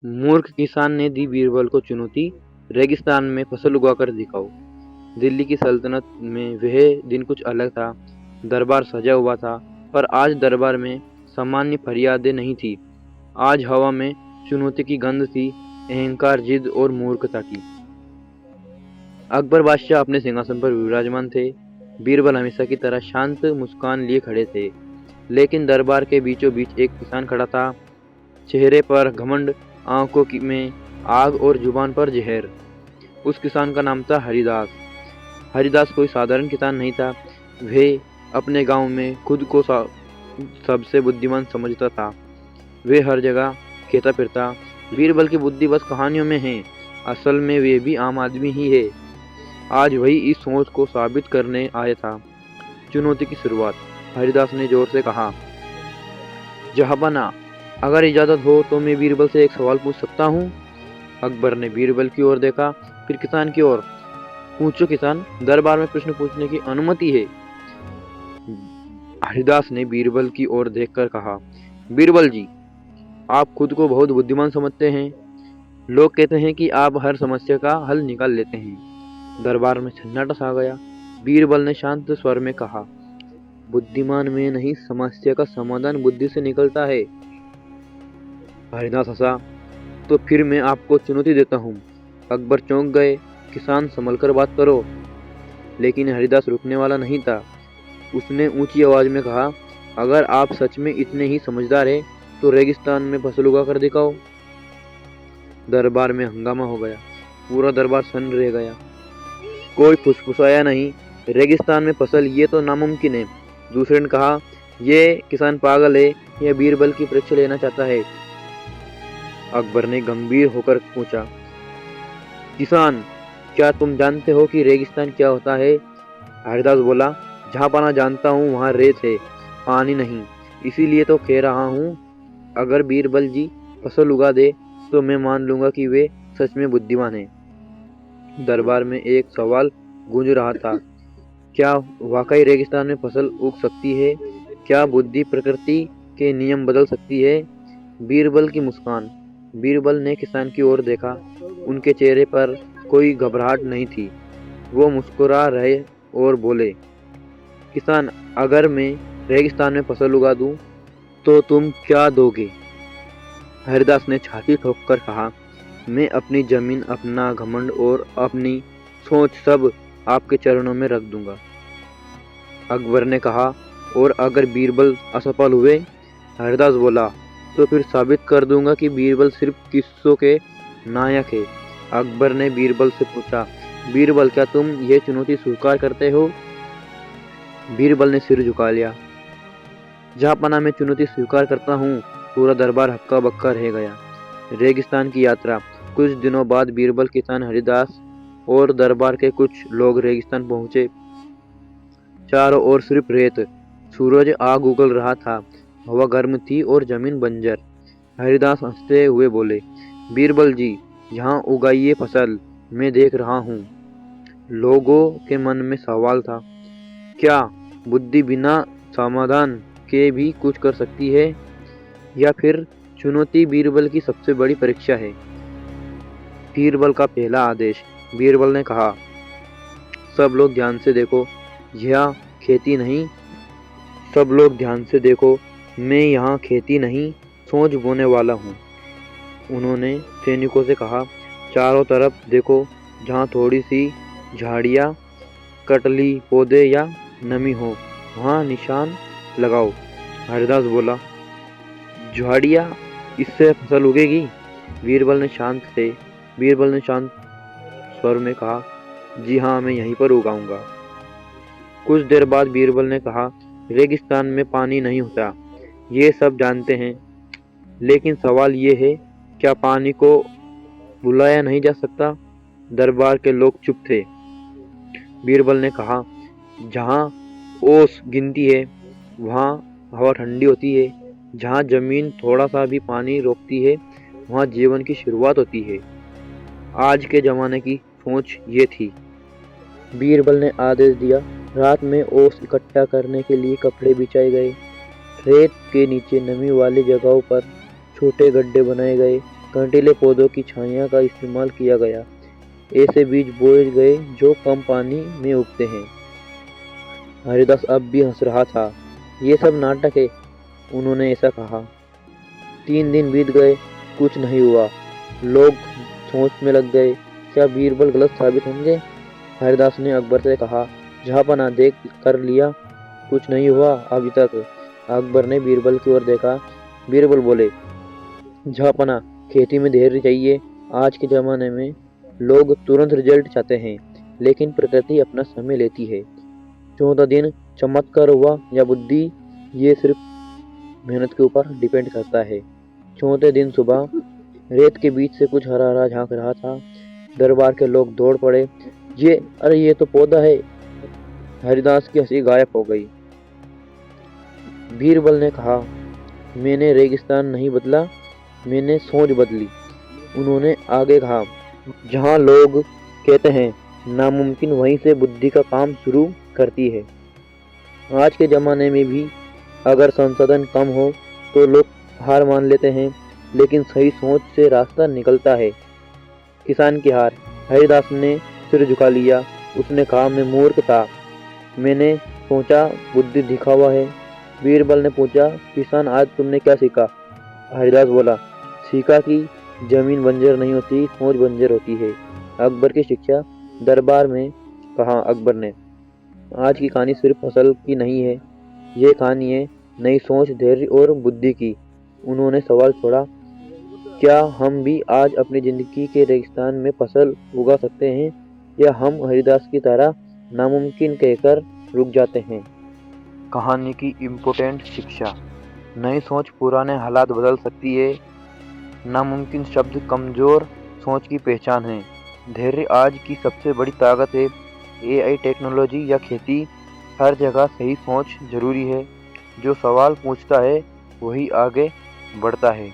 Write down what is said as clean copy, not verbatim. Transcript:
मूर्ख किसान ने दी बीरबल को चुनौती, रेगिस्तान में फसल उगाकर दिखाओ। दिल्ली की सल्तनत में वह दिन कुछ अलग था। दरबार सजा हुआ था, पर आज दरबार में सामान्य फरियादें नहीं थी। आज हवा में चुनौती की गंध थी, अहंकार, जिद और मूर्खता की। अकबर बादशाह अपने सिंहासन पर विराजमान थे। बीरबल हमेशा की तरह शांत मुस्कान लिए खड़े थे, लेकिन दरबार के बीचों बीच एक किसान खड़ा था। चेहरे पर घमंड, आंखों में आग और जुबान पर जहर। उस किसान का नाम था हरिदास। हरिदास कोई साधारण किसान नहीं था। वह अपने गांव में खुद को सबसे बुद्धिमान समझता था। वे हर जगह कहता फिरता, बीरबल की बुद्धि बस कहानियों में है, असल में वे भी आम आदमी ही है। आज वही इस सोच को साबित करने आया था। चुनौती की शुरुआत। हरिदास ने जोर से कहा, जहांपना, अगर इजाजत हो तो मैं बीरबल से एक सवाल पूछ सकता हूँ। अकबर ने बीरबल की ओर देखा, फिर किसान की ओर। पूछो किसान, दरबार में प्रश्न पूछने की अनुमति है। हरिदास ने बीरबल की ओर देखकर कहा, बीरबल जी, आप खुद को बहुत बुद्धिमान समझते हैं। लोग कहते हैं कि आप हर समस्या का हल निकाल लेते हैं। दरबार में सन्नाटा छा गया। बीरबल ने शांत स्वर में कहा, बुद्धिमान में नहीं, समस्या का समाधान बुद्धि से निकलता है। हरिदास हंसा, तो फिर मैं आपको चुनौती देता हूँ। अकबर चौंक गए। किसान, संभलकर बात करो। लेकिन हरिदास रुकने वाला नहीं था। उसने ऊंची आवाज में कहा, अगर आप सच में इतने ही समझदार हैं तो रेगिस्तान में फसल उगा कर दिखाओ। दरबार में हंगामा हो गया। पूरा दरबार सन्न रह गया। कोई फुसफुसाया नहीं, रेगिस्तान में फसल, ये तो नामुमकिन है। दूसरे ने कहा, ये किसान पागल है, यह बीरबल की परीक्षा लेना चाहता है। अकबर ने गंभीर होकर पूछा, किसान, क्या तुम जानते हो कि रेगिस्तान क्या होता है? हरिदास बोला, जहाँ पाना जानता हूँ वहाँ रेत है, पानी नहीं। इसीलिए तो कह रहा हूँ, अगर बीरबल जी फसल उगा दे तो मैं मान लूंगा कि वे सच में बुद्धिमान हैं। दरबार में एक सवाल गूंज रहा था, क्या वाकई रेगिस्तान में फसल उग सकती है? क्या बुद्धि प्रकृति के नियम बदल सकती है? बीरबल की मुस्कान। बीरबल ने किसान की ओर देखा। उनके चेहरे पर कोई घबराहट नहीं थी। वो मुस्कुरा रहे और बोले, किसान, अगर मैं रेगिस्तान में फसल उगा दूं तो तुम क्या दोगे? हरिदास ने छाती ठोककर कहा, मैं अपनी जमीन, अपना घमंड और अपनी सोच सब आपके चरणों में रख दूंगा। अकबर ने कहा, और अगर बीरबल असफल हुए? हरिदास बोला, तो फिर साबित कर दूंगा कि बीरबल सिर्फ किस्सों के नायक है। अकबर ने बीरबल से पूछा, बीरबल, क्या तुम ये चुनौती स्वीकार करते हो? बीरबल ने सिर झुका लिया। जहांपना, मैं चुनौती स्वीकार करता हूँ। पूरा दरबार हक्का बक्का रह गया। रेगिस्तान की यात्रा। कुछ दिनों बाद बीरबल, किसान, हरिदास और दरबार के कुछ लोग रेगिस्तान पहुंचे। चारों ओर सिर्फ रेत। सूरज आग उगल रहा था। हवा गर्म थी और जमीन बंजर। हरिदास हंसते हुए बोले, बीरबल जी, यहाँ उगाइए फसल, मैं देख रहा हूँ। लोगों के मन में सवाल था, क्या बुद्धि बिना समाधान के भी कुछ कर सकती है, या फिर चुनौती बीरबल की सबसे बड़ी परीक्षा है? बीरबल का पहला आदेश। बीरबल ने कहा, सब लोग ध्यान से देखो, यह खेती नहीं। सब लोग ध्यान से देखो, मैं यहाँ खेती नहीं, सोच बोने वाला हूँ। उन्होंने सैनिकों से कहा, चारों तरफ देखो, जहाँ थोड़ी सी झाड़ियाँ, कटली पौधे या नमी हो, वहाँ निशान लगाओ। हरिदास बोला, झाड़ियाँ, इससे फसल उगेगी? बीरबल ने शांत स्वर में कहा, जी हाँ, मैं यहीं पर उगाऊंगा। कुछ देर बाद बीरबल ने कहा, रेगिस्तान में पानी नहीं होता, ये सब जानते हैं, लेकिन सवाल ये है, क्या पानी को बुलाया नहीं जा सकता? दरबार के लोग चुप थे। बीरबल ने कहा, जहाँ ओस गिनती है वहाँ हवा ठंडी होती है। जहाँ जमीन थोड़ा सा भी पानी रोकती है वहाँ जीवन की शुरुआत होती है। आज के जमाने की सोच ये थी। बीरबल ने आदेश दिया। रात में ओस इकट्ठा करने के लिए कपड़े बिछाए गए। रेत के नीचे नमी वाली जगहों पर छोटे गड्ढे बनाए गए। कंटीले पौधों की छाया का इस्तेमाल किया गया। ऐसे बीज बोए गए जो कम पानी में उगते हैं। हरिदास अब भी हंस रहा था। ये सब नाटक है, उन्होंने ऐसा कहा। 3 दिन बीत गए, कुछ नहीं हुआ। लोग सोच में लग गए, क्या बीरबल गलत साबित होंगे? हरिदास ने अकबर से कहा, जहाँपना देख कर लिया, कुछ नहीं हुआ अभी तक। अकबर ने बीरबल की ओर देखा। बीरबल बोले, जहाँपना खेती में धैर्य चाहिए। आज के जमाने में लोग तुरंत रिजल्ट चाहते हैं, लेकिन प्रकृति अपना समय लेती है। 14 दिन चमत्कार हुआ या बुद्धि, ये सिर्फ मेहनत के ऊपर डिपेंड करता है। 14 दिन सुबह रेत के बीच से कुछ हरा हरा झांक रहा था। दरबार के लोग दौड़ पड़े। अरे ये तो पौधा है। हरिदास की हंसी गायब हो गई। बीरबल ने कहा, मैंने रेगिस्तान नहीं बदला, मैंने सोच बदली। उन्होंने आगे कहा, जहाँ लोग कहते हैं नामुमकिन, वहीं से बुद्धि का काम शुरू करती है। आज के ज़माने में भी अगर संसाधन कम हो तो लोग हार मान लेते हैं, लेकिन सही सोच से रास्ता निकलता है। किसान की हार। हरिदास ने सिर झुका लिया। उसने कहा, मैं मूर्ख था, मैंने सोचा बुद्धि दिखावा है। बीरबल ने पूछा, किसान आज तुमने क्या सीखा? हरिदास बोला, सीखा कि जमीन बंजर नहीं होती, सोच बंजर होती है। अकबर की शिक्षा। दरबार में कहा अकबर ने, आज की कहानी सिर्फ फसल की नहीं है, ये कहानी है नई सोच, धैर्य और बुद्धि की। उन्होंने सवाल छोड़ा, क्या हम भी आज अपनी जिंदगी के रेगिस्तान में फसल उगा सकते हैं, या हम हरिदास की तरह नामुमकिन कहकर रुक जाते हैं? कहानी की इम्पोर्टेंट शिक्षा। नई सोच पुराने हालात बदल सकती है। नामुमकिन शब्द कमजोर सोच की पहचान है। धैर्य आज की सबसे बड़ी ताकत है। एआई, टेक्नोलॉजी या खेती, हर जगह सही सोच जरूरी है। जो सवाल पूछता है वही आगे बढ़ता है।